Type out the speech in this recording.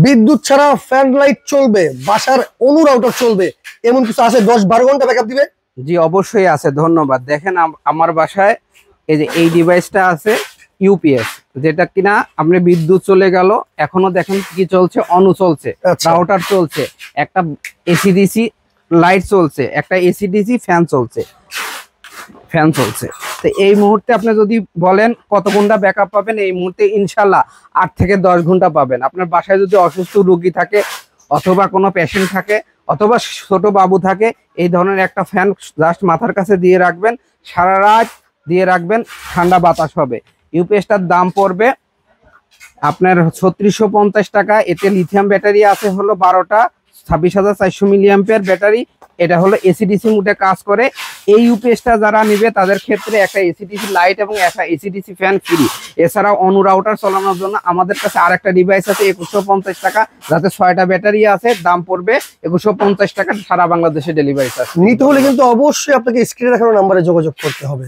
বিদ্যুৎ ছাড়া fan light চলবে, বাসার অনু রাউটার চলবে, এমন কিছু আছে 10-12 ঘন্টা ব্যাকআপ দিবে? জি অবশ্যই আছে, ধন্যবাদ। দেখেন আমার বাসায় এই যে এই ডিভাইসটা আছে ইউপিএস, যেটা কিনা আপনি বিদ্যুৎ চলে গেল, এখনো দেখেন কি চলছে, অনু চলছে, রাউটার চলছে, একটা এসিডিসি লাইট চলছে, একটা এসিডিসি ফ্যান চলছে। তো এই মুহূর্তে আপনি যদি বলেন কত ঘন্টা ব্যাকআপ পাবেন, এই মুহূর্তে ইনশাল্লাহ 8 থেকে 10 ঘন্টা পাবেন। আপনার বাসায় যদি অসুস্থ রোগী থাকে অথবা কোনো পেশেন্ট থাকে অথবা ছোট বাবু থাকে, এই ধরনের একটা ফ্যান জাস্ট মাথার কাছে দিয়ে রাখবেন, সারা রাত দিয়ে রাখবেন, ঠান্ডা বাতাস হবে। ইউপিএসটার দাম পড়বে আপনার 3650 টাকা। এতে লিথিয়াম ব্যাটারি আছে হলো 12টা, 26,400 মিলিঅ্যাম্পিয়ার ব্যাটারি। এটা হলো এসিডিসি মোডে কাজ করে। এই ইউপিএসটা যারা নিবে তাদের ক্ষেত্রে একটা এসিডিসি লাইট এবং একটা এসিডিসি ফ্যান ফ্রি। এছাড়াও অনু রাউটার চালানোর জন্য আমাদের কাছে আরেকটা ডিভাইস আছে 2150 টাকা, যাতে 6টা ব্যাটারি আছে, দাম পড়বে 2150 টাকা। সারা বাংলাদেশে ডেলিভারি আছে। নিতে হলে কিন্তু অবশ্যই আপনাকে স্ক্রিনে দেখানো নাম্বারে যোগাযোগ করতে হবে।